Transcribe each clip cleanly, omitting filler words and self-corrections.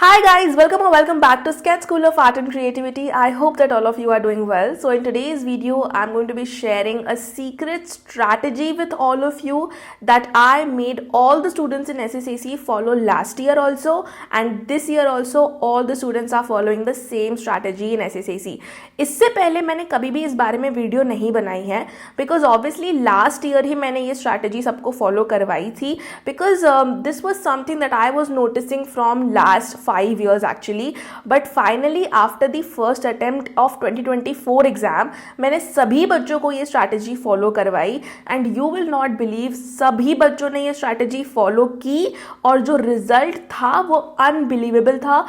Hi guys, welcome or welcome back to Sketch School of Art and Creativity. I hope that all of you are doing well. So in today's video, I'm going to be sharing a secret strategy with all of you that I made all the students in SSAC follow last year also, and this year also all the students are following the same strategy in SSAC. इससे पहले मैंने कभी भी इस बारे में video नहीं बनाई है बिकॉज ऑब्वियसली लास्ट ईयर ही मैंने ये स्ट्रैटेजी सबको फॉलो करवाई थी because this was something that I was noticing from last 5 years actually, but finally after the first attempt of 2024 exam मैंने सभी बच्चों को ये स्ट्रैटेजी फॉलो करवाई and you will not believe सभी बच्चों ने ये स्ट्रैटेजी फॉलो की और जो रिजल्ट था वो अनबिलीवेबल था.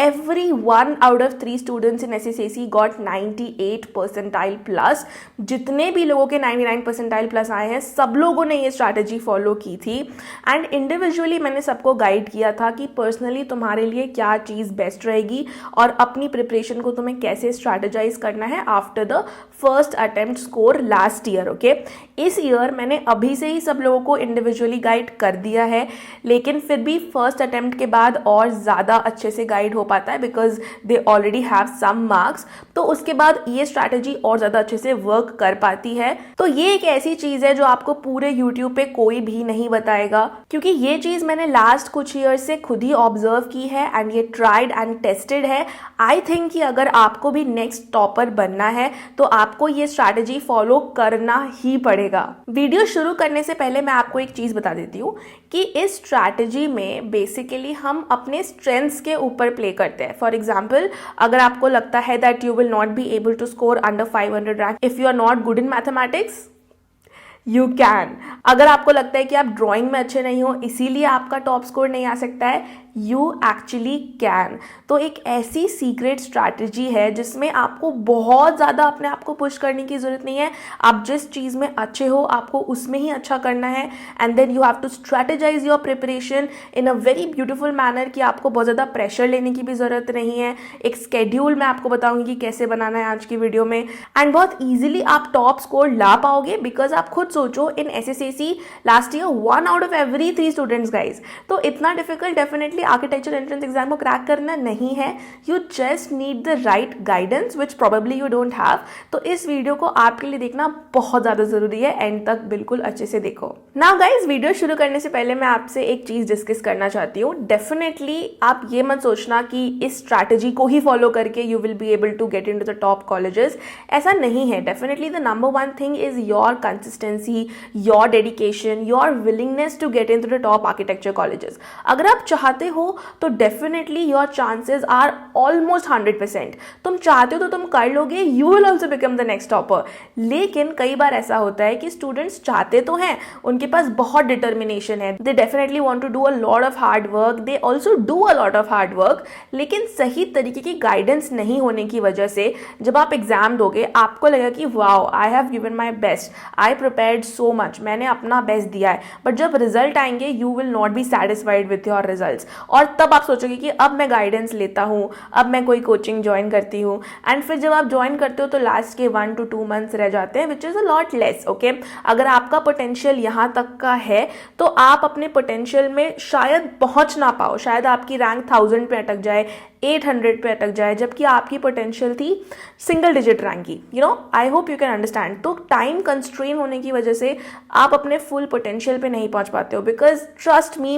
Every 1 out of 3 students in SSAC got 98 percentile plus. जितने भी लोगों के 99 percentile plus आए हैं सब लोगों ने ये स्ट्रैटेजी फॉलो की थी एंड इंडिविजुअली मैंने सबको गाइड किया था कि पर्सनली तुम्हारे लिए क्या चीज़ बेस्ट रहेगी और अपनी प्रिपरेशन को तुम्हें कैसे स्ट्रैटेजाइज करना है after the first attempt score last year. Okay, इस ईयर मैंने अभी से ही सब लोगों को इंडिविजुअली गाइड कर दिया है, लेकिन फिर भी फर्स्ट अटेम्प्ट के बाद और ज़्यादा अच्छे से गाइड हो पाता है because they already have some marks. तो उसके बाद ये स्ट्रैटेजी और ज़्यादा अच्छे से वर्क कर पाती है. तो ये एक ऐसी चीज़ है जो आपको पूरे यूट्यूब पे कोई भी नहीं बताएगा, क्योंकि ये चीज़ मैंने लास्ट कुछ ईयर से खुद ही ऑब्जर्व की है एंड ये ट्राइड एंड टेस्टेड है. आई थिंक कि अगर आपको भी नेक्स्ट टॉपर बनना है तो आपको ये स्ट्रैटेजी फॉलो करना ही पड़ेगा. वीडियो शुरू करने से पहले मैं आपको एक चीज़ बता देती हूँ कि इस स्ट्रैटेजी में बेसिकली हम अपने स्ट्रेंथ्स के ऊपर प्ले करते हैं. फॉर एग्जाम्पल, अगर आपको लगता है that you will not be able to score under 500 rank if you are not good in mathematics, you can. अगर आपको लगता है कि आप ड्राइंग में अच्छे नहीं हो इसीलिए आपका टॉप स्कोर नहीं आ सकता है, यू एक्चुअली कैन. तो एक ऐसी सीक्रेट स्ट्रैटेजी है जिसमें आपको बहुत ज़्यादा अपने आप को पुश करने की ज़रूरत नहीं है. आप जिस चीज़ में अच्छे हो आपको उसमें ही अच्छा करना है and then you have to strategise your preparation in a very beautiful manner कि आपको बहुत ज़्यादा प्रेशर लेने की भी ज़रूरत नहीं है. एक स्केड्यूल मैं आपको बताऊंगी कि कैसे बनाना है आज की वीडियो में एंड बहुत ईजिली आप टॉप स्कोर ला पाओगे बिकॉज आप खुद सोचो इन SSAC last year 1 out of every 3 students guys. तो इतना difficult definitely architecture entrance exam को क्रैक करना नहीं है. You just need the right guidance which probably you don't have. तो इस वीडियो को आपके लिए देखना बहुत ज़्यादा ज़रूरी है, एंड तक बिल्कुल अच्छे से देखो. नाउ गाइज, वीडियो शुरू करने से पहले मैं आपसे एक चीज़ डिस्कस करना चाहती हूँ. डेफिनेटली आप ये मत सोचना कि इस स्ट्रैटेजी को ही फॉलो करके you will be able to get in to the top colleges. ऐसा नहीं है. Definitely the number one thing is your consistency, your dedication, your willingness to get in to the top architecture colleges. अगर आप चाहते हो तो definitely your chances are almost 100%. तुम चाहते हो तो तुम कर लोगे, you will also become the next topper. लेकिन कई बार ऐसा होता है कि स्टूडेंट्स चाहते तो हैं, उनके पास बहुत डिटर्मिनेशन है, they definitely want to do a lot of hard work, they also do a lot of hard work, लेकिन सही तरीके की गाइडेंस नहीं होने की वजह से जब आप एग्जाम दोगे आपको लगेगा कि wow I have given my best, I prepared so much, मैंने अपना बेस्ट दिया है. बट जब रिजल्ट आएंगे you will not be satisfied with your results और तब आप सोचोगे कि अब मैं गाइडेंस लेता हूँ, अब मैं कोई कोचिंग ज्वाइन करती हूँ. एंड फिर जब आप ज्वाइन करते हो तो लास्ट के 1 to 2 months रह जाते हैं which is a lot less. Okay, अगर आपका पोटेंशियल यहाँ तक का है तो आप अपने पोटेंशियल में शायद पहुँच ना पाओ, शायद आपकी रैंक 1000 पे अटक जाए, 800 पे अटक जाए, जबकि आपकी पोटेंशियल थी सिंगल डिजिट रैंक की. You know, I hope you can understand. तो टाइम कंस्ट्रेन होने की वजह से आप अपने फुल पोटेंशियल पे नहीं पहुंच पाते हो बिकॉज ट्रस्ट मी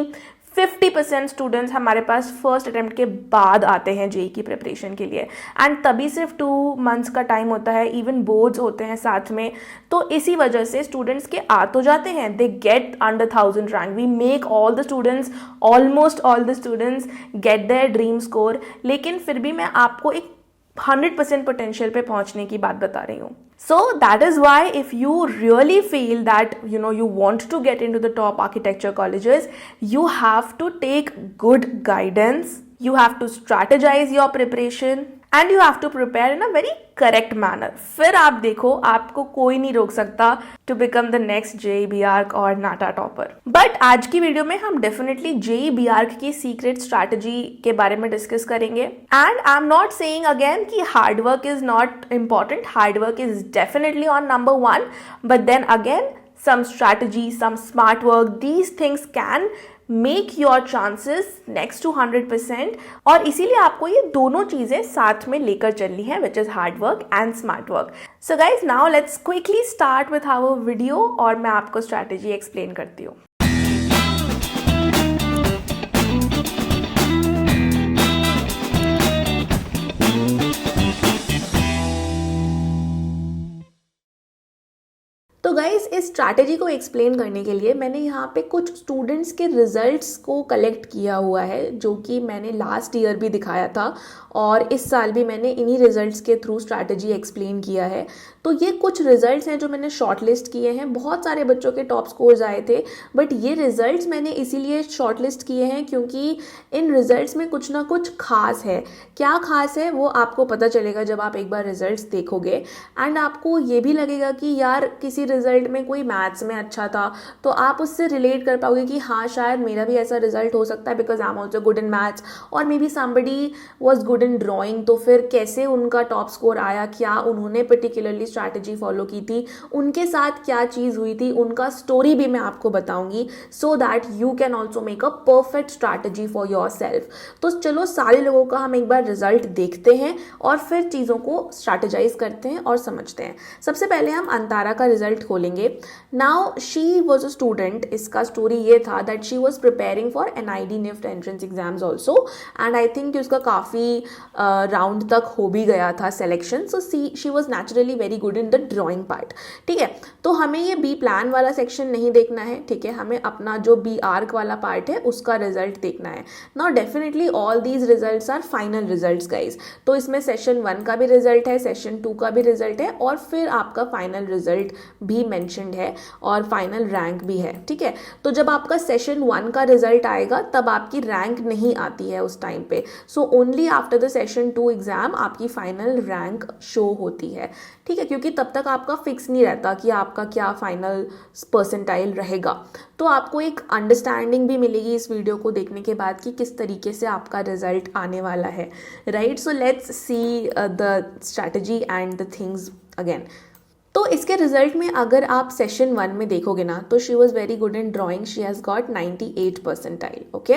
50% स्टूडेंट्स हमारे पास फर्स्ट अटेम्प्ट के बाद आते हैं जेई की प्रिपरेशन के लिए एंड तभी सिर्फ 2 months का टाइम होता है, इवन बोर्ड्स होते हैं साथ में. तो इसी वजह से स्टूडेंट्स के आ तो जाते हैं, they get under 1000 rank, we make all the students, almost all the students get their dream score. लेकिन फिर भी मैं आपको एक 100% पोटेंशियल पे पहुंचने की बात बता रही हूँ. So that is why if you really feel that you want to get into the top architecture colleges, you have to take good guidance, you have to strategize your preparation and you have to prepare in a very correct manner. फिर आप देखो आपको कोई नहीं रोक सकता to become the next JEE BARC और नाटा topper. But आज की वीडियो में हम डेफिनेटली JEE BARC की सीक्रेट स्ट्रैटेजी के बारे में डिस्कस करेंगे. And I am not saying again कि hard work is not important, hard work is definitely on number 1, but then again some strategy, some smart work, these things can make your chances next to 100%। और इसीलिए आपको ये दोनों चीज़ें साथ में लेकर चलनी है, which is hard work and smart work. So guys, now let's quickly start with our video और मैं आपको स्ट्रैटेजी एक्सप्लेन करती हूँ। तो गाइस, इस स्ट्रैटेजी को एक्सप्लेन करने के लिए मैंने यहाँ पे कुछ स्टूडेंट्स के रिजल्ट्स को कलेक्ट किया हुआ है, जो कि मैंने लास्ट ईयर भी दिखाया था और इस साल भी मैंने इन्हीं रिजल्ट्स के थ्रू स्ट्रैटेजी एक्सप्लेन किया है। तो ये कुछ रिजल्ट्स हैं जो मैंने शॉर्टलिस्ट किए हैं। बहुत सारे बच्चों के टॉप स्कोर्स आए थे, बट ये रिजल्ट्स मैंने इसीलिए शॉर्टलिस्ट किए हैं क्योंकि इन रिजल्ट्स में कुछ ना कुछ खास है। क्या खास है वो आपको पता चलेगा जब आप एक बार रिजल्ट्स देखोगे, एंड आपको ये भी लगेगा कि यार किसी रिजल्ट में कोई मैथ्स में अच्छा था तो आप उससे रिलेट कर पाओगे कि हाँ शायद मेरा भी ऐसा रिजल्ट हो सकता है because I am also good in maths, और maybe somebody was good in drawing. तो फिर कैसे उनका टॉप स्कोर आया, क्या उन्होंने पर्टिकुलरली स्ट्रैटेजी फॉलो की थी, उनके साथ क्या चीज़ हुई थी, उनका स्टोरी भी मैं आपको बताऊंगी, so that you can also make a perfect strategy for your self. तो चलो सारे लोगों का हम एक बार रिजल्ट देखते हैं और फिर चीज़ों को स्ट्रैटेजाइज करते हैं और समझते हैं। सबसे पहले हम अंतारा का रिजल्ट खोलेंगे। Now she was a student, इसका स्टोरी ये था that she was preparing for NID NIFT entrance exams also, and I think उसका काफ़ी राउंड तक हो भी गया था selection. So she was naturally very good in the drawing part. ठीक है, तो हमें ये बी प्लान वाला सेक्शन नहीं देखना है, ठीक है, हमें अपना जो बी आर्क वाला पार्ट है उसका रिजल्ट देखना है। Now definitely all these results are final results guys. तो इसमें सेशन 1 का भी रिजल्ट है, सेशन 2 का भी रिजल्ट है, और फिर आपका फाइनल रिजल्ट भी मेंशन्ड है और फाइनल रैंक भी है। ठीक है, तो जब आपका सेशन 1 का रिजल्ट आएगा तब आपकी रैंक नहीं आती है उस टाइम पे। So only after the session 2 exam आपकी फाइनल रैंक शो होती है। ठीक है, क्योंकि तब तक आपका फिक्स नहीं रहता कि आपका क्या फाइनल परसेंटाइल रहेगा। तो आपको एक अंडरस्टैंडिंग भी मिलेगी इस वीडियो को देखने के बाद कि किस तरीके से आपका रिजल्ट आने वाला है, right. So let's see the strategy and the things again. तो इसके रिजल्ट में अगर आप सेशन 1 में देखोगे ना, तो she was very good in drawing, she has got 98 percentile. Okay,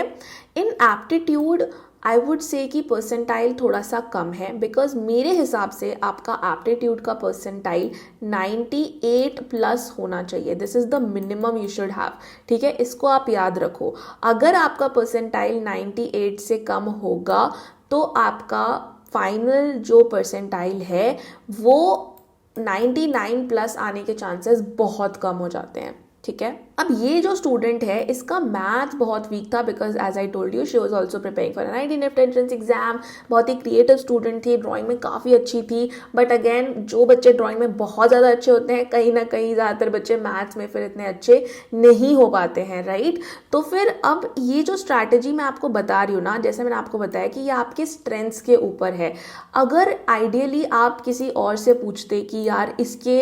in aptitude I would say कि परसेंटाइल थोड़ा सा कम है, बिकॉज मेरे हिसाब से आपका एप्टीट्यूड का परसेंटाइल 98 प्लस होना चाहिए। This is the minimum you should have. ठीक है, इसको आप याद रखो। अगर आपका परसेंटाइल 98 से कम होगा तो आपका फाइनल जो परसेंटाइल है वो 99 प्लस आने के चांसेस बहुत कम हो जाते हैं। ठीक है, अब ये जो स्टूडेंट है इसका मैथ बहुत वीक था, because as I told you she was also preparing for NID NIFT entrance exam. बहुत ही क्रिएटिव स्टूडेंट थी, ड्राइंग में काफ़ी अच्छी थी, बट अगेन जो बच्चे ड्राइंग में बहुत ज़्यादा अच्छे होते हैं, कहीं ना कहीं ज़्यादातर बच्चे मैथ्स में फिर इतने अच्छे नहीं हो पाते हैं, राइट। तो फिर अब ये जो स्ट्रैटेजी मैं आपको बता रही हूँ ना, जैसे मैंने आपको बताया कि ये आपके स्ट्रेंथ्स के ऊपर है। अगर आइडियली आप किसी और से पूछते कि यार इसके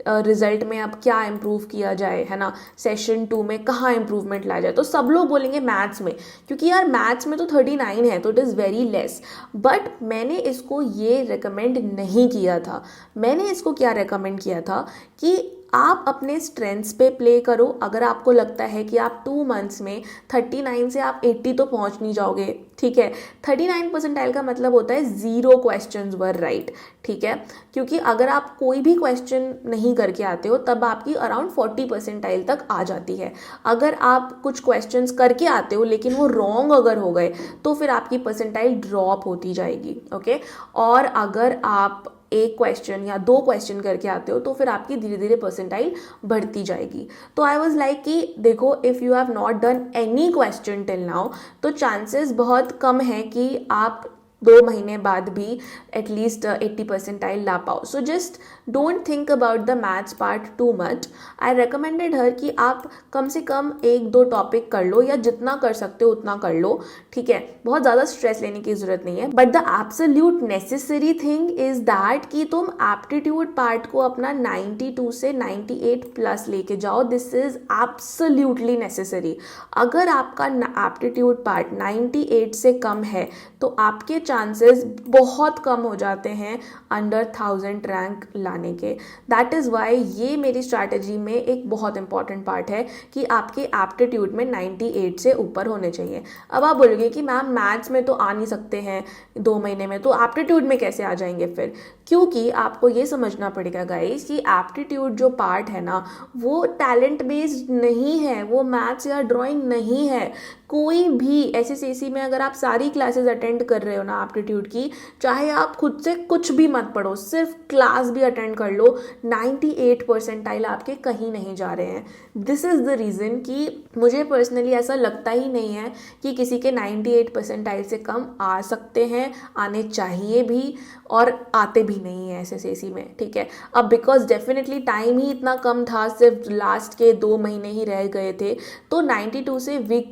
रिजल्ट में अब क्या इम्प्रूव किया जाए, है ना, सेशन 2 में कहाँ इंप्रूवमेंट लाया जाए, तो सब लोग बोलेंगे मैथ्स में, क्योंकि यार मैथ्स में तो 39 है तो it is very less. But मैंने इसको ये रिकमेंड नहीं किया था। मैंने इसको क्या रिकमेंड किया था कि आप अपने स्ट्रेंथ्स पे प्ले करो। अगर आपको लगता है कि आप 2 मंथ्स में 39 से आप 80 तो पहुंच नहीं जाओगे, ठीक है, 39 परसेंटाइल का मतलब होता है 0 क्वेश्चंस वर राइट। ठीक है, क्योंकि अगर आप कोई भी क्वेश्चन नहीं करके आते हो तब आपकी अराउंड 40 परसेंटाइल तक आ जाती है। अगर आप कुछ क्वेश्चंस करके आते हो लेकिन वो रॉन्ग अगर हो गए तो फिर आपकी परसेंटाइल ड्रॉप होती जाएगी। ओके, और अगर आप एक क्वेश्चन या 2 क्वेश्चन करके आते हो तो फिर आपकी धीरे धीरे परसेंटाइल बढ़ती जाएगी। तो आई वाज लाइक कि देखो, if you have not done any question till now तो चांसेस बहुत कम है कि आप 2 महीने बाद भी एटलीस्ट 80 परसेंटाइल ला पाओ। So just don't think about the maths part too much. I recommended her कि आप कम से कम 1-2 टॉपिक कर लो, या जितना कर सकते हो उतना कर लो। ठीक है, बहुत ज़्यादा स्ट्रेस लेने की जरूरत नहीं है। But the absolute necessary thing is that कि तुम एप्टीट्यूड पार्ट को अपना 92 से 98 प्लस लेके जाओ। This is absolutely necessary. अगर आपका एप्टीट्यूड पार्ट 98 से कम है तो आपके चांसेस बहुत कम हो जाते हैं अंडर 1000 रैंक लाने के। दैट इज़ वाई ये मेरी स्ट्रैटेजी में एक बहुत इंपॉर्टेंट पार्ट है कि आपके एप्टीट्यूड में 98 से ऊपर होने चाहिए। अब आप बोलोगे कि मैम मैथ्स में तो आ नहीं सकते हैं 2 महीने में, तो एप्टीट्यूड में कैसे आ जाएंगे फिर? क्योंकि आपको ये समझना पड़ेगा गाइस कि एप्टीट्यूड जो पार्ट है ना वो टैलेंट बेस्ड नहीं है, वो मैथ्स या ड्राइंग नहीं है। कोई भी एसएससी में अगर आप सारी क्लासेस अटेंड कर रहे हो ना एप्टीट्यूड की, चाहे आप खुद से कुछ भी मत पढ़ो, सिर्फ क्लास भी अटेंड कर लो, 98 परसेंटाइल आपके कहीं नहीं जा रहे हैं। दिस इज़ द रीज़न कि मुझे पर्सनली ऐसा लगता ही नहीं है कि किसी के 98 परसेंटाइल से कम आ सकते हैं, आने चाहिए भी, और आते भी नहीं है एसएससी में, ठीक है। अब बिकॉज डेफिनेटली टाइम ही इतना कम था, सिर्फ लास्ट के 2 महीने ही रह गए थे, तो 92 से we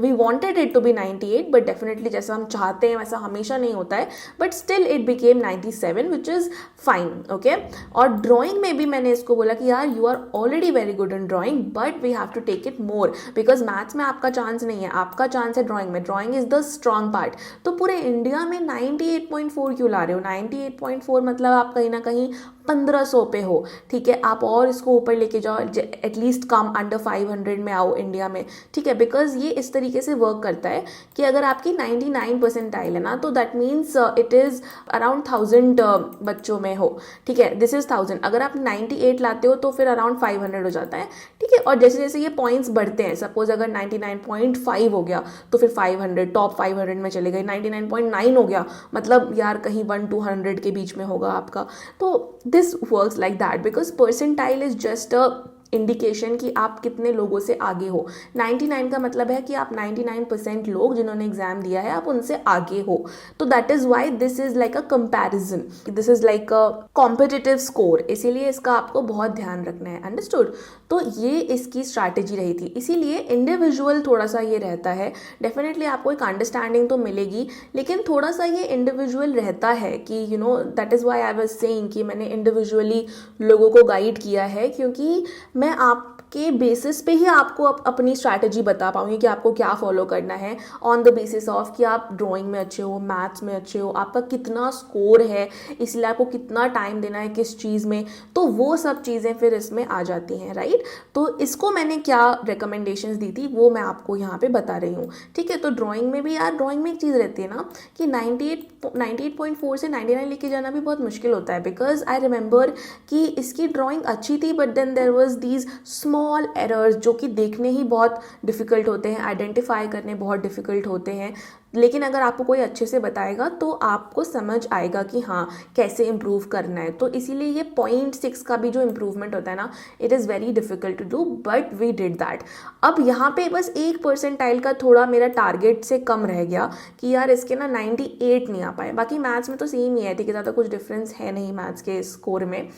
wanted it to be 98, but definitely जैसा हम चाहते हैं वैसा हमेशा नहीं होता है, but still it became 97 which is fine, okay. और ड्राइंग में भी मैंने इसको बोला कि यार you are already very good in drawing but we have to take it more, because maths में आपका चांस नहीं है, आपका चांस है ड्राइंग में, drawing is the strong part. तो पूरे इंडिया में 98.4 क्यों ला रहे हो? 98.4 मतलब आप कहीं ना कहीं 1500 पे हो, ठीक है। आप और इसको ऊपर लेके जाओ, एटलीस्ट कम अंडर 500 में आओ इंडिया में, ठीक है। बिकॉज ये इस तरीके से वर्क करता है कि अगर आपकी 99 परसेंटाइल है ना, तो that means it is around 1000 बच्चों में हो, ठीक है। This is 1000। अगर आप 98 लाते हो तो फिर अराउंड 500 हो जाता है, ठीक है। और जैसे जैसे ये पॉइंट्स बढ़ते हैं, सपोज अगर 99.5 हो गया तो फिर 500, टॉप 500 में चले गए, 99.9 हो गया मतलब यार कहीं 1-200 के बीच में होगा आपका। तो this works like that because percentile is just a indication कि आप कितने लोगों से आगे हो। 99 का मतलब है कि आप 99% लोग जिन्होंने एग्जाम दिया है आप उनसे आगे हो। तो that is why this is like a comparison, this is like a competitive score, इसीलिए इसका आपको बहुत ध्यान रखना है। अंडरस्टूड? तो ये इसकी स्ट्रैटेजी रही थी। इसीलिए इंडिविजुअल थोड़ा सा ये रहता है, डेफिनेटली आपको एक अंडरस्टैंडिंग तो मिलेगी, लेकिन थोड़ा सा ये इंडिविजुअल रहता है कि you know that is why I was saying कि मैंने इंडिविजुअली लोगों को गाइड किया है, क्योंकि मैं आपके बेसिस पे ही आपको अपनी स्ट्रैटेजी बता पाऊंगी कि आपको क्या फॉलो करना है, ऑन द बेसिस ऑफ कि आप ड्राइंग में अच्छे हो, मैथ्स में अच्छे हो, आपका कितना स्कोर है, इसलिए आपको कितना टाइम देना है किस चीज़ में, तो वो सब चीज़ें फिर इसमें आ जाती हैं, राइट। तो इसको मैंने क्या रिकमेंडेशंस दी थी वो मैं आपको यहाँ पे बता रही हूँ, ठीक है। तो ड्राइंग में भी यार, ड्राइंग में एक चीज़ रहती है ना कि 98.4 से 99 लेके जाना भी बहुत मुश्किल होता है, बिकॉज आई रिमेंबर कि इसकी ड्राइंग अच्छी थी but then there was these small errors जो कि देखने ही बहुत डिफ़िकल्ट होते हैं, आइडेंटिफाई करने बहुत डिफ़िकल्ट होते हैं, लेकिन अगर आपको कोई अच्छे से बताएगा तो आपको समझ आएगा कि हाँ कैसे इम्प्रूव करना है। तो इसीलिए ये 0.6 का भी जो इम्प्रूवमेंट होता है ना, it is very difficult to do but we did that. अब यहाँ पे बस 1 परसेंटाइल का थोड़ा मेरा टारगेट से कम रह गया कि यार इसके ना 98 नहीं आ पाए। बाकी मैथ्स में तो सेम ही है, ठीक है, ज़्यादा कुछ डिफरेंस है नहीं मैथ्स के स्कोर में,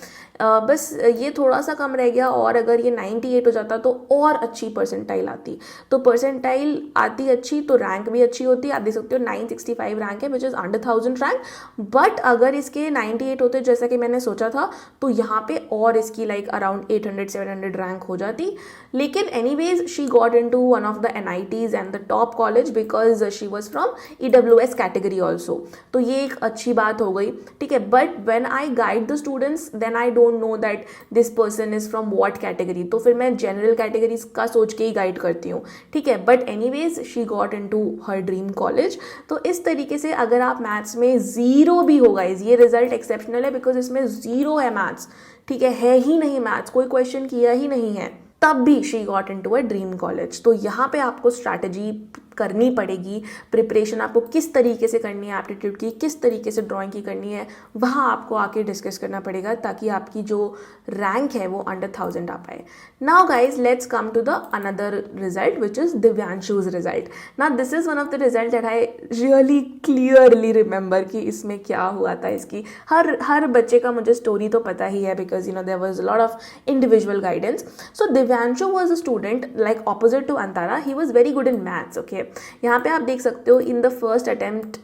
बस ये थोड़ा सा कम रह गया। और अगर ये 98 हो जाता तो और अच्छी परसेंटाइल आती, तो परसेंटाइल आती अच्छी तो रैंक भी अच्छी होती। आप देख सकते हो 965 रैंक है which is under 1000 rank, but अगर इसके 98 होते जैसा कि मैंने सोचा था तो यहाँ पे और इसकी लाइक अराउंड 800-700 रैंक हो जाती। लेकिन anyways she got into one of the NITs and the top college because she was from EWS category also, तो ये एक अच्छी बात हो गई, ठीक है। But when I guide the students then I don't know that this person is from what category, तो फिर मैं जनरल कैटेगरीज का सोच के ही गाइड करती हूँ, ठीक है। But anyways she got into her dream college. तो इस तरीके से अगर आप मैथ्स में 0 भी होगा, ये रिजल्ट एक्सेप्शनल है बिकॉज इसमें 0 है मैथ्स, ठीक है ही नहीं मैथ्स, कोई क्वेश्चन किया ही नहीं है, तब भी she got into a dream college. तो यहाँ पे आपको स्ट्रैटेजी करनी पड़ेगी, प्रिपरेशन आपको किस तरीके से करनी है, एप्टीट्यूड की किस तरीके से ड्राइंग की करनी है, वहाँ आपको आके डिस्कस करना पड़ेगा ताकि आपकी जो रैंक है वो अंडर 1000 आ पाए। Now guys let's come to the another result which is Divyanshu's result. Now this is one of the result that I really clearly remember कि इसमें क्या हुआ था। इसकी हर बच्चे का मुझे स्टोरी तो पता ही है because you know there was a lot of individual guidance. So Divyanshu was a student like opposite to Antara, he was very good in maths, okay. यहाँ पे आप देख सकते हो in the first attempt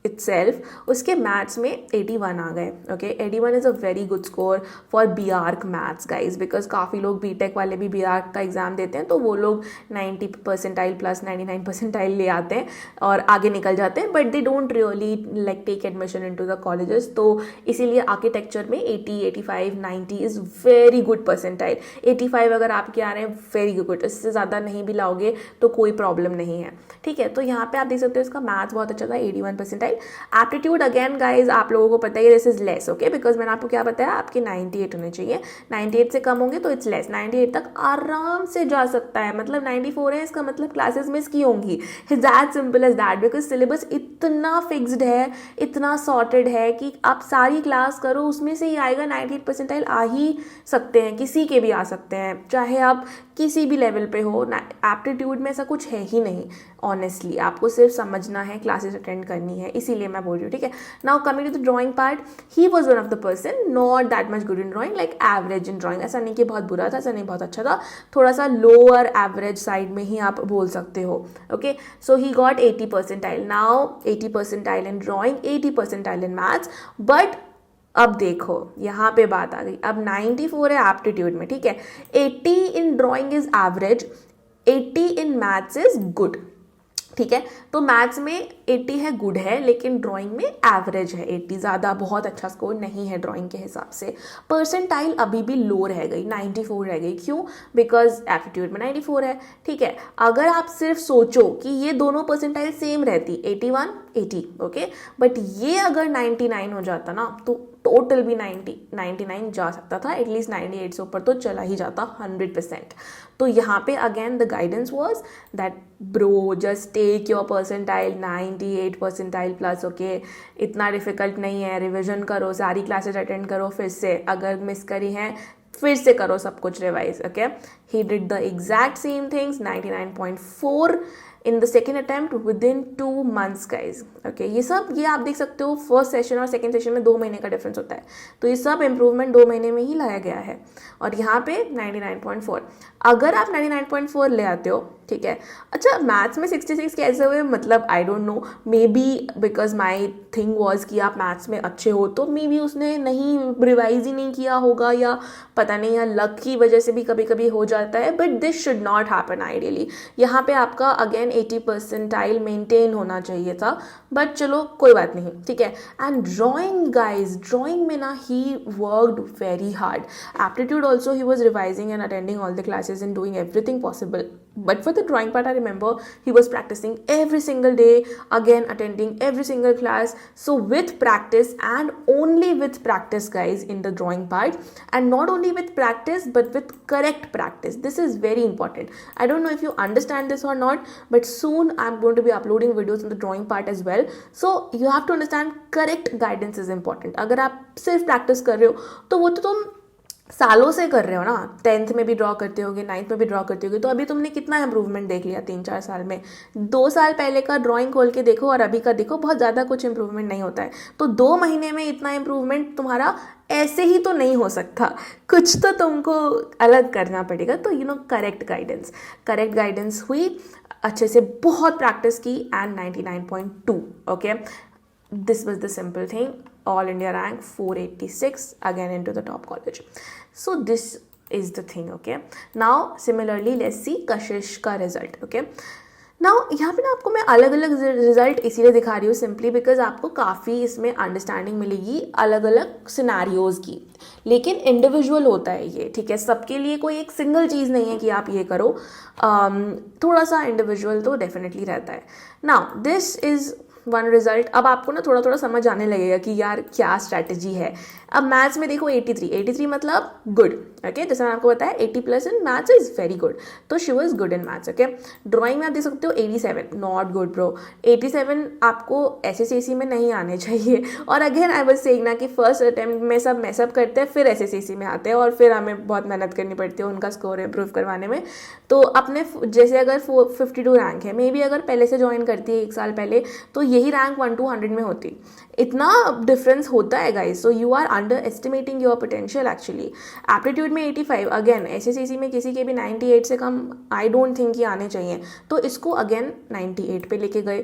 itself उसके मैथ्स में 81 आ गए. Okay, 81 is a very good score for B arch maths guys, because काफ़ी लोग बीटेक वाले भी बी आर्क का एग्ज़ाम देते हैं तो वो लोग 90 परसेंटाइल प्लस 99 परसेंटाइल ले आते हैं और आगे निकल जाते हैं, but they don't really like take admission in to the colleges. तो इसीलिए आर्किटेक्चर में 80, 85, 90 इज़ वेरी गुड परसेंटाइल. 85 अगर आपके आ रहे हैं वेरी गुड, इससे ज़्यादा नहीं भी लाओगे तो कोई प्रॉब्लम नहीं है. ठीक है, तो यहाँ पे आप देख सकते हो इसका मैथ्स बहुत अच्छा था, 81 परसेंटाइल. एप्टीट्यूड अगेन गाइज आप लोगों को पता है this is less. Okay, because मैंने आपको क्या बताया, आपके 98 होने चाहिए. 98 से कम होंगे तो इट्स लेस. 98 तक आराम से जा सकता है. मतलब 94 है इसका मतलब क्लासेस मिस की होंगी. It's that simple as that, because syllabus इतना फिक्स्ड है, इतना सॉर्टेड है कि आप सारी क्लास करो उसमें से ही आएगा. 98 परसेंटाइल आ ही सकते हैं, किसी के भी आ सकते हैं, चाहे आप किसी भी लेवल पे हो. एप्टीट्यूड में ऐसा कुछ है ही नहीं. ऑनेस्टली आपको सिर्फ समझना है, क्लासेस अटेंड करनी है, इसीलिए मैं बोल रही हूँ. ठीक है, now coming to the drawing part, he was one of the person not that much good in drawing, like average in drawing. ऐसा नहीं कि बहुत बुरा था, ऐसा नहीं बहुत अच्छा था, थोड़ा सा लोअर एवरेज साइड में ही आप बोल सकते हो. Okay, so he got 80 percentile. Now 80 percentile in drawing, 80 percentile in maths. But अब देखो यहाँ पे बात आ गई, अब 94 है एप्टीट्यूड में. ठीक है, 80 in drawing is average, 80 in maths is good. ठीक है, तो मैथ्स में 80 है गुड है, लेकिन ड्राइंग में एवरेज है 80. ज़्यादा बहुत अच्छा स्कोर नहीं है ड्राइंग के हिसाब से. परसेंटाइल अभी भी लो रह गई, 94 रह गई. क्यों? बिकॉज एप्टीट्यूड में 94 है. ठीक है, अगर आप सिर्फ सोचो कि ये दोनों परसेंटाइल सेम रहती, 81, 80, ओके, बट ये अगर 99 हो जाता ना तो टोटल भी 99 जा सकता था. एटलीस्ट 98 से ऊपर तो चला ही जाता 100%. तो यहाँ पे again the guidance was that bro just take your percentile 98 percentile plus. Okay, इतना डिफिकल्ट नहीं है, रिविजन करो, सारी क्लासेस अटेंड करो, फिर से अगर मिस करी हैं फिर से करो सब कुछ revise. Okay, he did the exact same things, 99.4 in the second attempt with in 2 months guys. Okay, ये आप देख सकते हो फर्स्ट सेशन और सेकेंड सेशन में 2 महीने का डिफरेंस होता है, तो ये सब इंप्रूवमेंट 2 महीने में ही लाया गया है. और यहाँ पे 99.4, अगर आप 99.4 ले आते हो, ठीक है. अच्छा, मैथ्स में 66 कैसे हुए, मतलब आई don't no, may be because my thing was कि आप मैथ्स में अच्छे हो, तो मे बी उसने नहीं रिवाइज ही नहीं किया होगा, या पता नहीं, या लक की वजह से भी कभी कभी हो जाता है. But this should not happen ideally. यहाँ पे आपका अगेन 80 परसेंटाइल मेंटेन होना चाहिए था, बट चलो कोई बात नहीं. ठीक है, एंड ड्राइंग गाइज, ड्राइंग में ना he worked very hard. Aptitude also he was revising and attending all the classes and doing everything possible. But for the drawing part, I remember he was practicing every single day, again attending every single class. So with practice and only with practice, guys, in the drawing part, and not only with practice, but with correct practice. This is very important. I don't know if you understand this or not, but soon I'm going to be uploading videos in the drawing part as well. So you have to understand correct guidance is important. अगर आप सिर्फ practice कर रहे हो तो वो तो तुम सालों से कर रहे हो ना. 10th में भी ड्रॉ करते होगे, 9th में भी ड्रॉ करते होगे, तो अभी तुमने कितना इंप्रूवमेंट देख लिया 3-4 साल में. 2 साल पहले का ड्राइंग खोल के देखो और अभी का देखो, बहुत ज़्यादा कुछ इंप्रूवमेंट नहीं होता है. तो 2 महीने में इतना इंप्रूवमेंट तुम्हारा ऐसे ही तो नहीं हो सकता, कुछ तो तुमको अलग करना पड़ेगा. तो करेक्ट गाइडेंस हुई, अच्छे से बहुत प्रैक्टिस की, and 99.2. Okay, this was the simple thing. All India rank 486, again into the top college. So this is the thing. Okay, now similarly let's see Kashish का result. Okay, now यहाँ पे ना आपको मैं अलग अलग रिजल्ट इसीलिए दिखा रही हूँ सिंपली बिकॉज आपको काफ़ी इसमें अंडरस्टैंडिंग मिलेगी अलग अलग सिनेरियोज़ की. लेकिन इंडिविजुअल होता है ये, ठीक है, सबके लिए कोई एक सिंगल चीज़ नहीं है कि आप ये करो. थोड़ा सा इंडिविजुअल तो डेफिनेटली रहता है. Now this is one result. अब आपको ना थोड़ा थोड़ा समझ आने लगेगा कि यार क्या स्ट्रैटेजी है. अब मैथ्स में देखो 83 मतलब गुड. ओके, जैसे मैंने आपको बताया 80 plus in maths is very good, तो she was good in maths. Okay, drawing में आप देख सकते हो 87, नॉट गुड ब्रो. 87 आपको SSAC में नहीं आने चाहिए. और अगेन आई वाज सेइंग ना कि फर्स्ट अटेम्प्ट में सब मैसअप करते हैं, फिर SSAC में आते हैं और फिर हमें बहुत मेहनत करनी पड़ती है उनका स्कोर इम्प्रूव करवाने में. तो अपने जैसे अगर 52 रैंक है, मे बी अगर पहले से ज्वाइन करती है 1 साल पहले, तो यही रैंक 1-100 में होती. इतना डिफरेंस होता है guys. So you are underestimating your potential actually. Aptitude में 85, अगेन SSAC में किसी के भी 98 से कम आई डोंट थिंक ये आने चाहिए, तो इसको अगेन 98 पे लेके गए.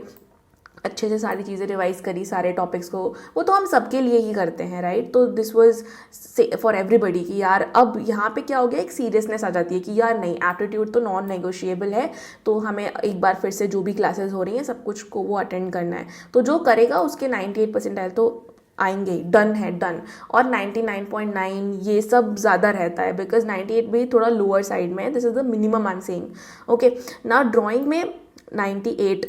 अच्छे से सारी चीज़ें रिवाइज करी, सारे टॉपिक्स को, वो तो हम सबके लिए ही करते हैं राइट। तो दिस वाज फॉर एवरीबडी कि यार अब यहाँ पे क्या हो गया, एक सीरियसनेस आ जाती है कि यार नहीं, एप्टीट्यूड तो नॉन नेगोशिएबल है, तो हमें एक बार फिर से जो भी क्लासेस हो रही हैं सब कुछ को वो अटेंड करना है। तो जो करेगा उसके 98 परसेंटाइल तो आएंगे, डन है, डन। और 99.9 ये सब ज़्यादा रहता है, बिकॉज 98 भी थोड़ा लोअर साइड में है, this is the minimum I am saying. Okay, ना ड्राइंग में 98,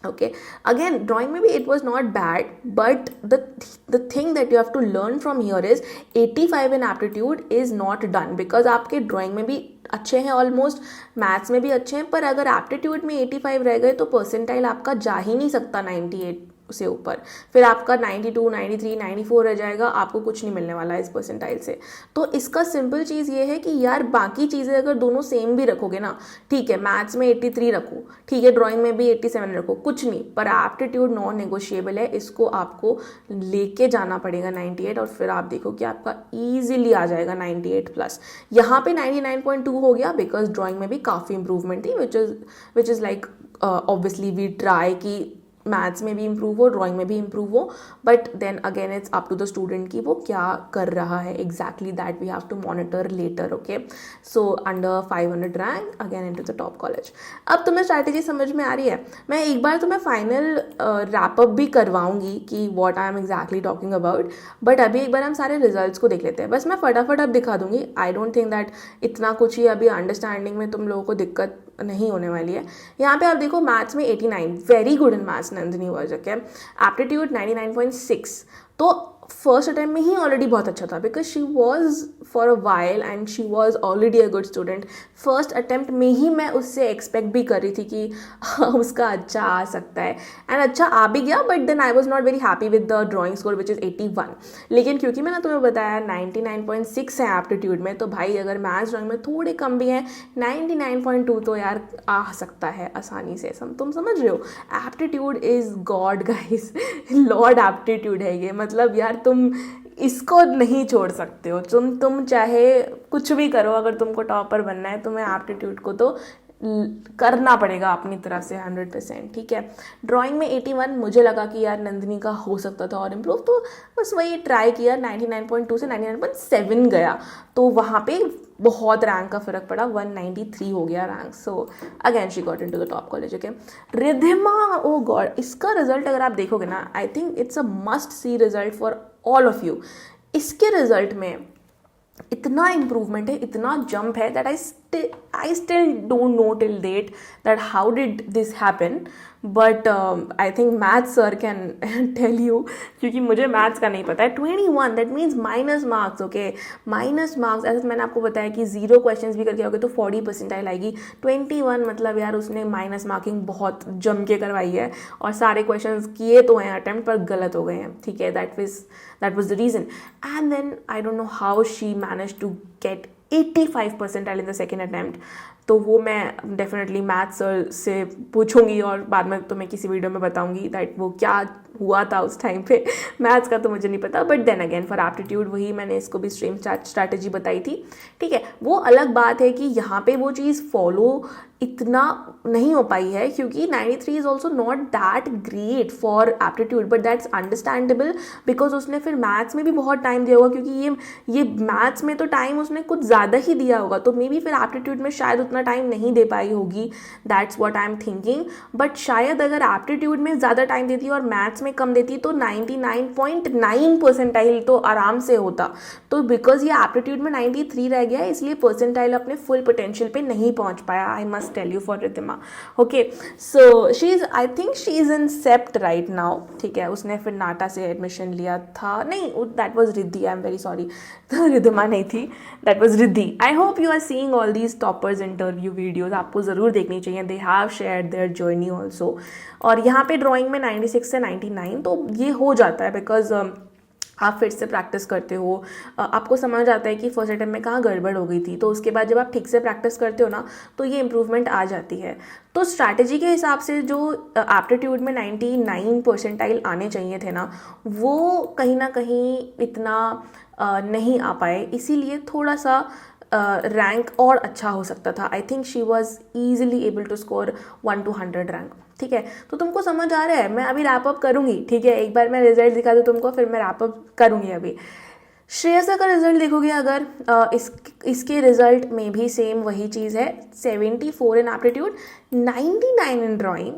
okay, again drawing maybe it was not bad, but the thing that you have to learn from here is 85 in aptitude is not done, because आपके drawing में भी अच्छे हैं almost, maths में भी अच्छे हैं, पर अगर एप्टीट्यूड में 85 रह गए तो परसेंटाइल आपका जा ही नहीं सकता 98 से ऊपर, फिर आपका 92, 93, 94 रह जाएगा, आपको कुछ नहीं मिलने वाला है इस परसेंटाइल से। तो इसका सिंपल चीज़ ये है कि यार बाकी चीज़ें अगर दोनों सेम भी रखोगे ना, ठीक है, मैथ्स में 83 रखो, ठीक है, ड्राइंग में भी 87 रखो, कुछ नहीं, पर एप्टीट्यूड नॉन नेगोशिएबल है, इसको आपको लेके जाना पड़ेगा 98, और फिर आप देखो कि आपका ईजिली आ जाएगा 98 प्लस। यहाँ पे 99.2 हो गया बिकॉज ड्राइंग में भी काफ़ी इंप्रूवमेंट थी, which is like obviously we try कि मैथ्स में भी इम्प्रूव हो, ड्राइंग में भी इम्प्रूव हो, but then again it's up to the student कि वो क्या कर रहा है exactly, that we have to monitor later. Okay, so under 500 rank again into the top college. अब तुम्हें स्ट्रैटेजी समझ में आ रही है। मैं एक बार तुम्हें फाइनल रैपअप भी करवाऊंगी कि what I am exactly talking about, but अभी एक बार हम सारे रिजल्ट्स को देख लेते हैं। बस मैं फटाफट अब दिखा दूंगी, आई डोंट थिंक दैट इतना कुछ ही अभी अंडरस्टैंडिंग में तुम लोगों को दिक्कत नहीं होने वाली है। यहाँ पे आप देखो, मैथ्स में 89, very good in maths Nandini was, okay. Aptitude 99.6, तो फर्स्ट अटेम्प्ट में ही ऑलरेडी बहुत अच्छा था, because she was for a while and she was already a good student. First attempt में ही मैं उससे एक्सपेक्ट भी कर रही थी कि उसका अच्छा आ सकता है, एंड अच्छा आ भी गया, but then I was not very happy with the drawing score which is 81। लेकिन क्योंकि मैंने तुम्हें बताया 99.6 है एप्टीट्यूड में, तो भाई अगर मैथ्स ड्राइंग में थोड़े कम भी हैं, 99.2 तो यार आ सकता है आसानी से। तुम समझ रहे हो, aptitude is God guys, Lord aptitude है ये, मतलब यार तुम इसको नहीं छोड़ सकते हो। तुम चाहे कुछ भी करो, अगर तुमको टॉपर बनना है तुम्हें एप्टीट्यूड को तो करना पड़ेगा अपनी तरफ से 100%, ठीक है। ड्राइंग में 81, मुझे लगा कि यार नंदिनी का हो सकता था और इम्प्रूव, तो बस वही ट्राई किया, 99.2 से 99.7 गया, तो वहाँ पे बहुत रैंक का फर्क पड़ा, 193 हो गया rank. So again she got into the top college. Okay, Ridhima, oh god, इसका रिजल्ट अगर आप देखोगे ना, I think it's a must see result for all of you. इसके रिजल्ट में इतना इम्प्रूवमेंट है, इतना जंप है, that I still don't know till date that how did this happen, but I think maths sir can tell you, क्योंकि मुझे maths का नहीं पता है। 21, that means minus marks, okay, minus marks. ऐसा मैंने आपको बताया कि 0 क्वेश्चंस भी करके आओगे तो 40 परसेंटाइल आएगी। 21 मतलब यार उसने माइनस मार्किंग बहुत जम के करवाई है, और सारे क्वेश्चंस किए तो हैं अटेम्प्ट, पर गलत हो गए हैं, ठीक है। That was the reason, and then I don't know how she manage to get 85 percentile in the second attempt. तो वो मैं डेफिनेटली मैथ्स सर से पूछूंगी और बाद में तुम्हें किसी वीडियो में बताऊंगी दैट वो क्या हुआ था उस टाइम पे। मैथ्स का तो मुझे नहीं पता, but then again for aptitude वही मैंने इसको भी स्ट्रीम स्ट्रैटेजी बताई थी, ठीक है। वो अलग बात है कि यहाँ पे वो चीज़ फॉलो इतना नहीं हो पाई है, क्योंकि 93 is also not that great for aptitude, but that's understandable, because उसने फिर मैथ्स में भी बहुत टाइम दिया होगा, क्योंकि ये मैथ्स में तो टाइम उसने कुछ ज़्यादा ही दिया होगा, तो मे बी फिर एप्टीट्यूड में शायद उतना टाइम नहीं दे पाई होगी, that's what I am thinking. But शायद अगर एप्टीट्यूड में ज़्यादा टाइम देती और मैथ्स में कम देती तो 99.9 परसेंटाइल तो आराम से होता। तो बिकॉज ये एप्टीट्यूड में 93 रह गया, इसलिए परसेंटाइल अपने फुल पोटेंशियल पे नहीं पहुंच पाया, I must tell you for Riddhima. Okay, so I think she is in सेप्ट right now, ठीक है। उसने फिर नाटा से एडमिशन लिया था, नहीं that was Riddhi, I am very sorry, Riddhima नहीं थी, that was Riddhi. I hope you are seeing all these toppers interview videos, आपको ज़रूर देखनी चाहिए, they have shared their journey also. और यहाँ पे ड्राइंग में 96 से 99 तो ये हो जाता है, बिकॉज आप फिर से प्रैक्टिस करते हो, आपको समझ आता है कि फर्स्ट अटेम्प्ट में कहाँ गड़बड़ हो गई थी, तो उसके बाद जब आप ठीक से प्रैक्टिस करते हो ना तो ये इम्प्रूवमेंट आ जाती है। तो स्ट्रैटेजी के हिसाब से जो एप्टीट्यूड में 99 परसेंटाइल आने चाहिए थे ना, वो कहीं ना कहीं इतना नहीं आ पाए, इसीलिए थोड़ा सा रैंक और अच्छा हो सकता था। I think she was easily able to score 1 to 100 rank, ठीक है। तो तुमको समझ आ रहा है, मैं अभी रैप अप करूँगी, ठीक है, एक बार मैं रिजल्ट दिखा दूँ तुमको, फिर मैं रैप अप करूँगी। अभी श्रेयसा का रिजल्ट देखोगे अगर, इसके रिजल्ट में भी सेम वही चीज़ है, 74 in aptitude, 99 in drawing,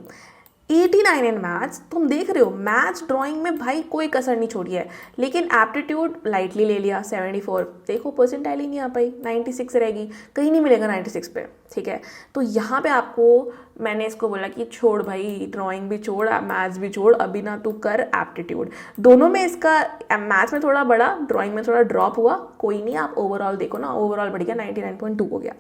89 in maths. तुम देख रहे हो मैथ्स ड्राइंग में भाई कोई कसर नहीं छोड़ी है, लेकिन एप्टीट्यूड लाइटली ले लिया 74। देखो परसेंटाइल ही नहीं आ पाई, 96 रहेगी, कहीं नहीं मिलेगा 96 पे, ठीक है। तो यहाँ पे आपको मैंने इसको बोला कि छोड़ भाई, ड्राइंग भी छोड़, मैथ्स भी छोड़, अभी ना तू कर एप्टीट्यूड। दोनों में इसका मैथ्स में थोड़ा बढ़ा, ड्राइंग में थोड़ा ड्रॉप हुआ, कोई नहीं, आप ओवरऑल देखो ना, ओवरऑल बढ़ गया, 99.2 हो गया।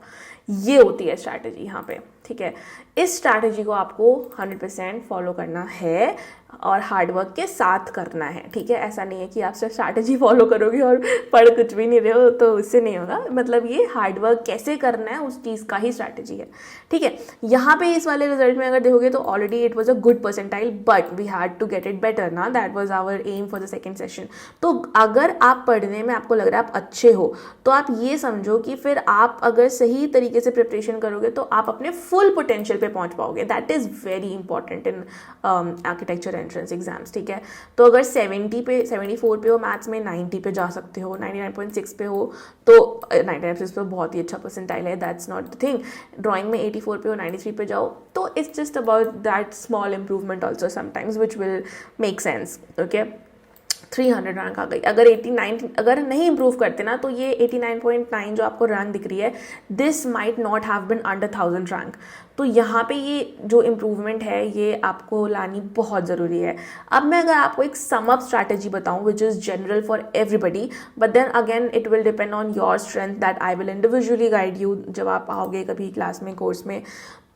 ये होती है स्ट्रैटेजी यहाँ पे, ठीक है। इस स्ट्रैटेजी को आपको 100% फॉलो करना है और हार्डवर्क के साथ करना है, ठीक है। ऐसा नहीं है कि आप सिर्फ स्ट्रैटेजी फॉलो करोगे और पढ़ कुछ भी नहीं रहे हो, तो उससे नहीं होगा। मतलब ये हार्डवर्क कैसे करना है उस चीज़ का ही स्ट्रैटेजी है, ठीक है। यहाँ पे इस वाले रिजल्ट में अगर देखोगे तो already it was a good percentile, but we had to get it better ना, that was our aim for the second session. तो अगर आप पढ़ने में आपको लग रहा है आप अच्छे हो, तो आप ये समझो कि फिर आप अगर सही तरीके से प्रिपरेशन करोगे तो आप अपने फुल पोटेंशियल पे पहुंच पाओगे। That is very important in architecture entrance exams, ठीक है। तो अगर 74 पे हो मैथ्स में, 90 पे जा सकते हो, 99.6 पे हो तो 99.6 पे बहुत ही अच्छा परसेंटाइल है, that's not the thing. Drawing में 84 पे हो, 93 पे जाओ, तो it's just about that small improvement also sometimes which will make sense, okay. 300 rank आ गई। अगर 89 अगर नहीं इंप्रूव करते ना, तो ये 89.9 जो आपको रैंक दिख रही है, this might not have been under 1000 rank. तो यहाँ पे ये जो इम्प्रूवमेंट है ये आपको लानी बहुत ज़रूरी है। अब मैं अगर आपको एक सम अप स्ट्रैटेजी बताऊँ which is general for everybody, but then again it will depend on your strength, that I will individually guide you जब आप आओगे कभी क्लास में, कोर्स में।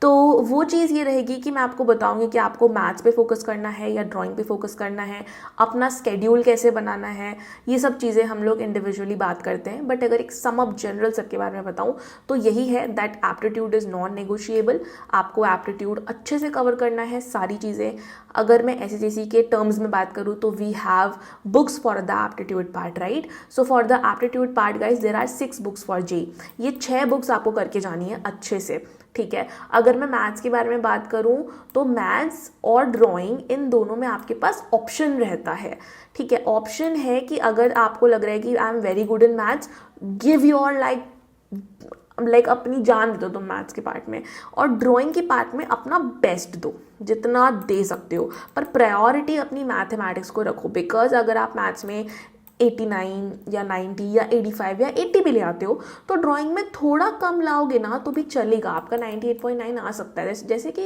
तो वो चीज़ ये रहेगी कि मैं आपको बताऊंगी कि आपको मैथ्स पे फोकस करना है या ड्राइंग पे फोकस करना है, अपना स्केड्यूल कैसे बनाना है, ये सब चीज़ें हम लोग इंडिविजुअली बात करते हैं। बट अगर एक सम अप जनरल सबके बारे में बताऊं तो यही है that aptitude is non negotiable. आपको एप्टीट्यूड अच्छे से कवर करना है सारी चीज़ें। अगर मैं SSC के टर्म्स में बात करूँ तो we have books for the aptitude part, right. So for the aptitude part guys there are 6 books for JEE। ये 6 बुक्स आपको करके जानी है अच्छे से, ठीक है। अगर मैं मैथ्स के बारे में बात करूं तो मैथ्स और ड्राइंग इन दोनों में आपके पास ऑप्शन रहता है, ठीक है। ऑप्शन है कि अगर आपको लग रहा है कि आई am very good in maths, give your like अपनी जान दे दो तुम मैथ्स के पार्ट में, और ड्राइंग के पार्ट में अपना बेस्ट दो, जितना दे सकते हो, पर प्रायोरिटी अपनी मैथमेटिक्स को रखो। बिकॉज अगर आप मैथ्स में 89 या 90 या 85 या 80 भी ले आते हो, तो ड्राइंग में थोड़ा कम लाओगे ना तो भी चलेगा, आपका 98.9 आ सकता है। जैसे कि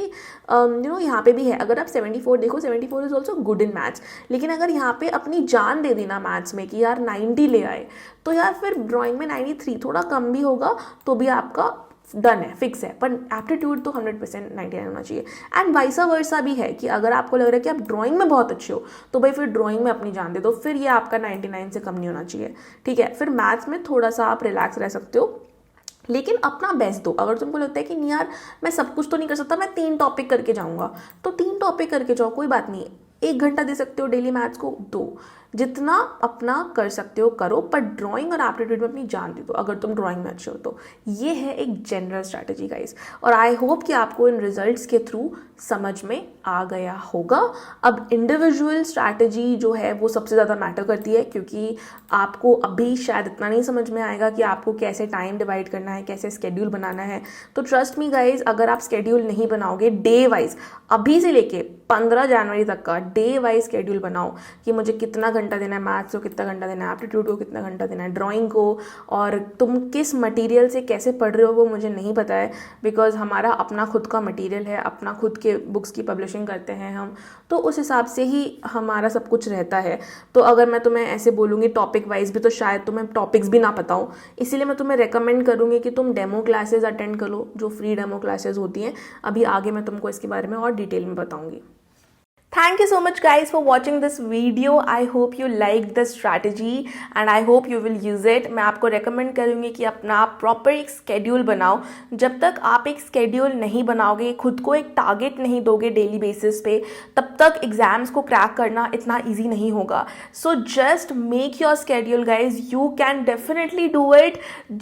यहाँ पे भी है, अगर आप 74 देखो, 74 is also good in maths, लेकिन अगर यहाँ पे अपनी जान दे दी ना मैथ्स में कि यार 90 ले आए, तो यार फिर ड्राइंग में 93 थोड़ा कम भी होगा तो भी आपका डन है, फिक्स है। पर एप्टीट्यूड तो 100% 99 होना चाहिए। एंड वाइसा वर्सा भी है कि अगर आपको लग रहा है कि आप ड्राइंग में बहुत अच्छे हो, तो भाई फिर ड्राइंग में अपनी जान दे दो, फिर ये आपका 99 से कम नहीं होना चाहिए, ठीक है। फिर मैथ्स में थोड़ा सा आप रिलैक्स रह सकते हो, लेकिन अपना बेस्ट दो। अगर तुमको लगता है कि नहीं यार मैं सब कुछ तो नहीं कर सकता, मैं 3 टॉपिक करके जाऊँगा, तो 3 टॉपिक करके जाओ, कोई बात नहीं। 1 घंटा दे सकते हो डेली मैथ्स को, दो, जितना अपना कर सकते हो करो, पर ड्राइंग और एप्टीट्यूड में अपनी जान दे दो अगर तुम ड्राइंग में अच्छे हो तो। ये है एक जनरल स्ट्रैटेजी गाइस, और आई होप कि आपको इन रिजल्ट्स के थ्रू समझ में आ गया होगा। अब इंडिविजुअल स्ट्रैटेजी जो है वो सबसे ज़्यादा मैटर करती है, क्योंकि आपको अभी शायद इतना नहीं समझ में आएगा कि आपको कैसे टाइम डिवाइड करना है, कैसे स्केड्यूल बनाना है। तो ट्रस्ट मी गाइज, अगर आप स्केड्यूल नहीं बनाओगे डे वाइज, अभी से लेके 15 जनवरी तक का डे वाइज स्केड्यूल बनाओ कि मुझे कितना घंटा देना है मैथ्स को, कितना घंटा देना है एप्टीट्यूड को, कितना घंटा देना है ड्राइंग को, और तुम किस मटेरियल से कैसे पढ़ रहे हो वो मुझे नहीं पता है, बिकॉज हमारा अपना खुद का मटेरियल है, अपना खुद के बुक्स की पब्लिशिंग करते हैं हम, तो उस हिसाब से ही हमारा सब कुछ रहता है। तो अगर मैं तुम्हें ऐसे बोलूँगी टॉपिक वाइज भी, तो शायद तुम्हें टॉपिक्स भी ना पता हो, इसीलिए मैं तुम्हें रेकमेंड करूँगी कि तुम डेमो क्लासेस अटेंड करो, जो फ्री डेमो क्लासेस होती हैं। अभी आगे मैं तुमको इसके बारे में और डिटेल में बताऊँगी। Thank you so much guys for watching this video. I hope you liked the strategy and I hope you will use it. मैं आपको recommend करूँगी कि अपना proper एक schedule बनाओ. जब तक आप एक schedule नहीं बनाओगे, खुद को एक target नहीं दोगे daily basis पे, तब तक exams को crack करना इतना easy नहीं होगा. So just make your schedule guys. You can definitely do it.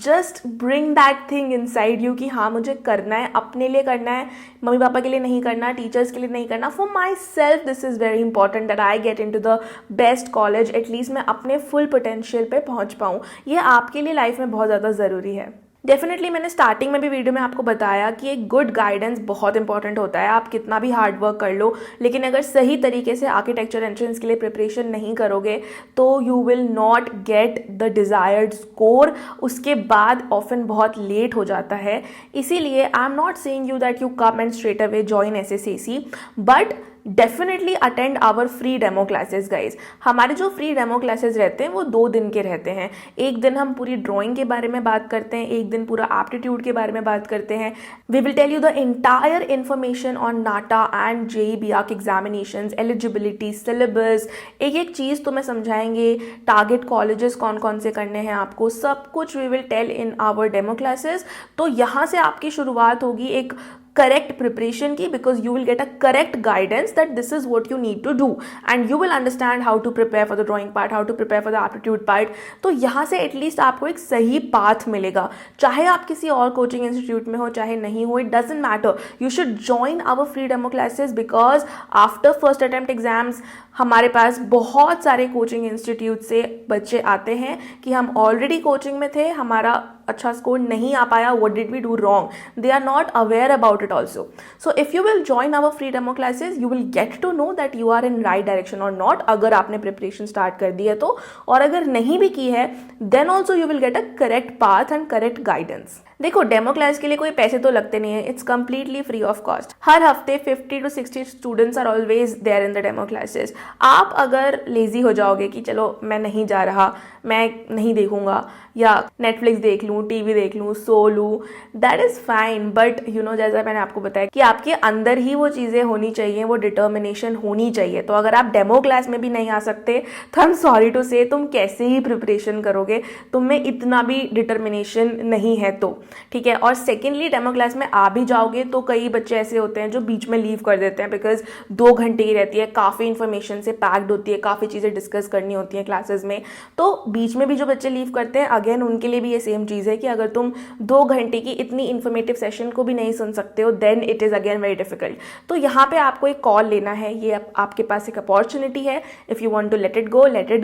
Just bring that thing inside you कि हाँ मुझे करना है, अपने लिए करना है, मम्मी पापा के लिए नहीं करना, टीचर्स के लिए नहीं करना. For myself this is very important that I get into the best college. at least मैं अपने full potential पे पहुंच पाऊँ. ये आपके लिए लाइफ में बहुत ज़्यादा ज़रूरी है. डेफिनेटली मैंने स्टार्टिंग में भी वीडियो में आपको बताया कि एक गुड गाइडेंस बहुत इंपॉर्टेंट होता है. आप कितना भी हार्ड वर्क कर लो, लेकिन अगर सही तरीके से आर्किटेक्चर एंट्रेंस के लिए प्रिपरेशन नहीं करोगे तो you will not get the desired score. उसके बाद ऑफन बहुत लेट हो जाता है. इसीलिए I am not saying you that you come and straight away join SSAC, but definitely attend our free demo classes guys. हमारे जो फ्री डेमो क्लासेस रहते हैं वो 2 दिन के रहते हैं. एक दिन हम पूरी ड्राइंग के बारे में बात करते हैं, एक दिन पूरा एप्टीट्यूड के बारे में बात करते हैं. We will tell you the entire information on NATA and JEE BRC examinations, eligibility, syllabus, एक एक चीज़ तुम्हें समझाएंगे. टारगेट कॉलेजेस कौन कौन से करने हैं आपको, सब कुछ we will tell in our demo classes. तो यहाँ से आपकी शुरुआत होगी एक correct preparation की, because you will get a correct guidance that this is what you need to do and you will understand how to prepare for the drawing part, how to prepare for the aptitude part. तो यहाँ से at least आपको एक सही path मिलेगा. चाहे आप किसी और कोचिंग इंस्टीट्यूट में हो चाहे नहीं हो, it doesn't matter. You should join our free demo classes because after first attempt exams हमारे पास बहुत सारे कोचिंग इंस्टीट्यूट से बच्चे आते हैं कि हम ऑलरेडी कोचिंग में थे, हमारा अच्छा स्कोर नहीं आ पाया, what did we do wrong? They are not aware about it also. So if you will join our free demo classes, you will get to know that you are in right direction or not. अगर आपने preparation start कर दी है तो, और अगर नहीं भी की है, then also you will get a correct path and correct guidance. देखो डेमो क्लास के लिए कोई पैसे तो लगते नहीं है. It's completely free of cost. हर हफ्ते 50 to 60 students are always there in the demo classes. आप अगर लेजी हो जाओगे कि चलो मैं नहीं जा रहा, मैं नहीं देखूंगा, या नेटफ्लिक्स देख लूँ, टीवी देख लूँ, सो लूँ, that is fine. But you know, जैसा मैंने आपको बताया कि आपके अंदर ही वो चीज़ें होनी चाहिए, वो डिटर्मिनेशन होनी चाहिए. तो अगर आप डेमो क्लास में भी नहीं आ सकते तो आई एम सॉरी टू से, तुम कैसे ही प्रिपरेशन करोगे, तुम में इतना भी डिटर्मिनेशन नहीं है तो ठीक है. और सेकेंडली डेमो क्लास में आ भी जाओगे तो कई बच्चे ऐसे होते हैं जो बीच में लीव कर देते हैं, बिकॉज 2 घंटे की रहती है, काफ़ी इन्फॉर्मेशन से पैक्ड होती है, काफ़ी चीज़ें डिस्कस करनी होती हैं क्लासेस में. तो बीच में भी जो बच्चे लीव करते हैं, अगेन उनके लिए भी ये सेम चीज़ है कि अगर तुम 2 घंटे की इतनी इन्फॉर्मेटिव सेशन को भी नहीं सुन सकते हो, then it is again very difficult. तो यहाँ पे आपको एक कॉल लेना है. ये आपके पास एक अपॉर्चुनिटी है. If you want to let it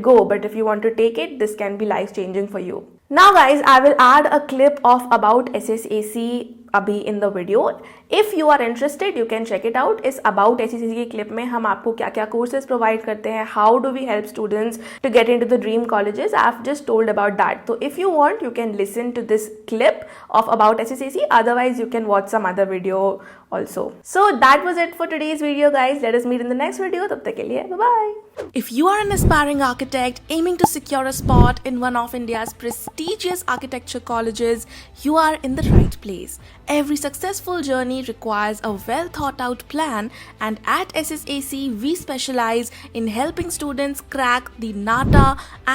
go, but if you want to take it, this can be life changing for you. Now guys, I will add a clip of about SSAC अभी in the video. If you are interested, you can check it out. इस about SSAC की clip में हम आपको क्या क्या courses provide करते हैं, how do we help students to get into the dream colleges. I've just told about that. So if you want, you can listen to this clip of about SSAC. Otherwise, you can watch some other video also. So that was it for today's video guys. Let us meet in the next video. तब तक के लिए bye bye. If you are an aspiring architect aiming to secure a spot in one of India's prestigious architecture colleges, you are in the right place. Every successful journey requires a well thought out plan, and at SSAC we specialize in helping students crack the NATA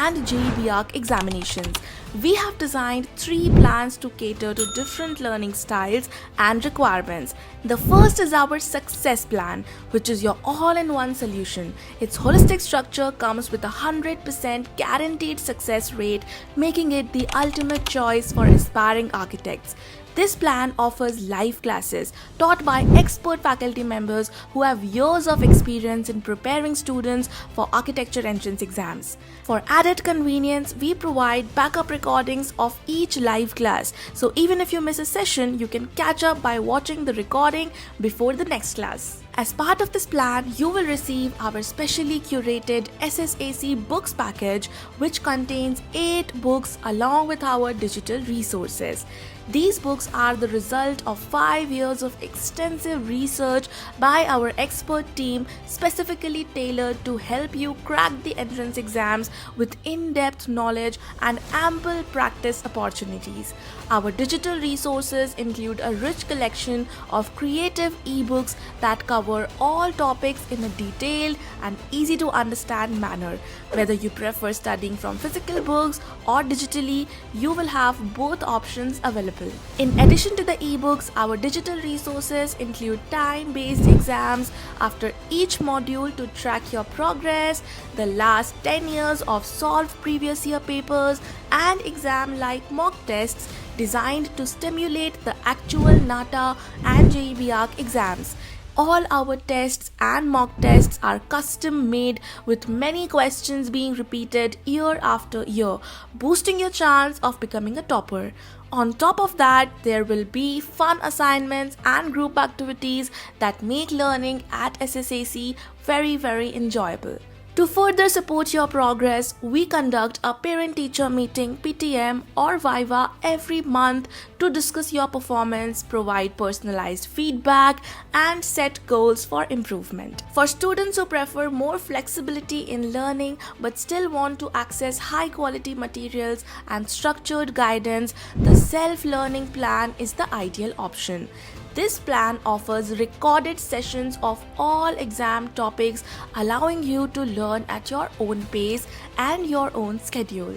and JEE BARC examinations. We have designed 3 plans to cater to different learning styles and requirements. The first is our success plan, which is your all-in-one solution. Its holistic structure comes with a 100% guaranteed success rate, making it the ultimate choice for aspiring architects. This plan offers live classes taught by expert faculty members who have years of experience in preparing students for architecture entrance exams. For added convenience, we provide backup recordings of each live class. So even if you miss a session, you can catch up by watching the recording before the next class. As part of this plan, you will receive our specially curated SSAC books package, which contains 8 books along with our digital resources. These books are the result of 5 years of extensive research by our expert team, specifically tailored to help you crack the entrance exams with in-depth knowledge and ample practice opportunities. Our digital resources include a rich collection of creative ebooks that cover all topics in a detailed and easy to understand manner. Whether you prefer studying from physical books or digitally, you will have both options available. In addition to the ebooks, our digital resources include time-based exams after each module to track your progress, the last 10 years of solved previous year papers, and exam-like mock tests designed to stimulate the actual NATA and JEE exams. All our tests and mock tests are custom made with many questions being repeated year after year, boosting your chance of becoming a topper. On top of that, there will be fun assignments and group activities that make learning at SSAC very enjoyable. To further support your progress, we conduct a parent-teacher meeting (PTM) or Viva every month to discuss your performance, provide personalized feedback, and set goals for improvement. For students who prefer more flexibility in learning but still want to access high-quality materials and structured guidance, the self-learning plan is the ideal option. This plan offers recorded sessions of all exam topics, allowing you to learn at your own pace and your own schedule.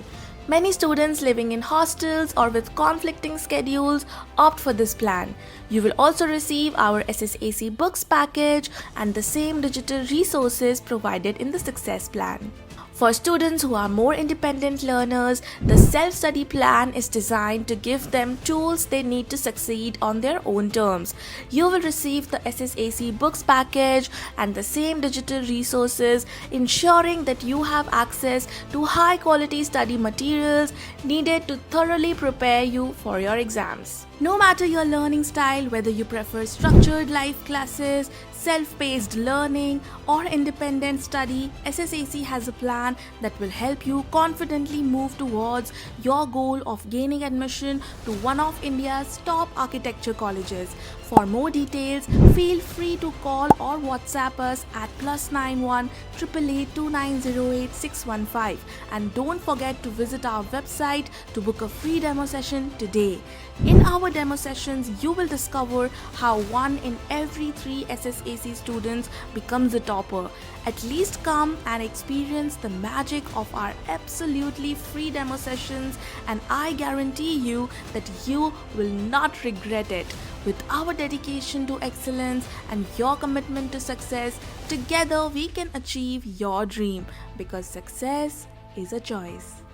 Many students living in hostels or with conflicting schedules opt for this plan. You will also receive our SSAC books package and the same digital resources provided in the Success Plan. For students who are more independent learners, the self-study plan is designed to give them tools they need to succeed on their own terms. You will receive the SSAC books package and the same digital resources, ensuring that you have access to high-quality study materials needed to thoroughly prepare you for your exams. No matter your learning style, whether you prefer structured live classes, self-paced learning, or independent study, SSAC has a plan that will help you confidently move towards your goal of gaining admission to one of India's top architecture colleges. For more details, feel free to call or WhatsApp us at +91 888 2908 615, and don't forget to visit our website to book a free demo session today. In our demo sessions, you will discover how 1 in every 3 SSAC students becomes a topper. At least come and experience the magic of our absolutely free demo sessions, and I guarantee you that you will not regret it. With our dedication to excellence and your commitment to success, together we can achieve your dream, because success is a choice.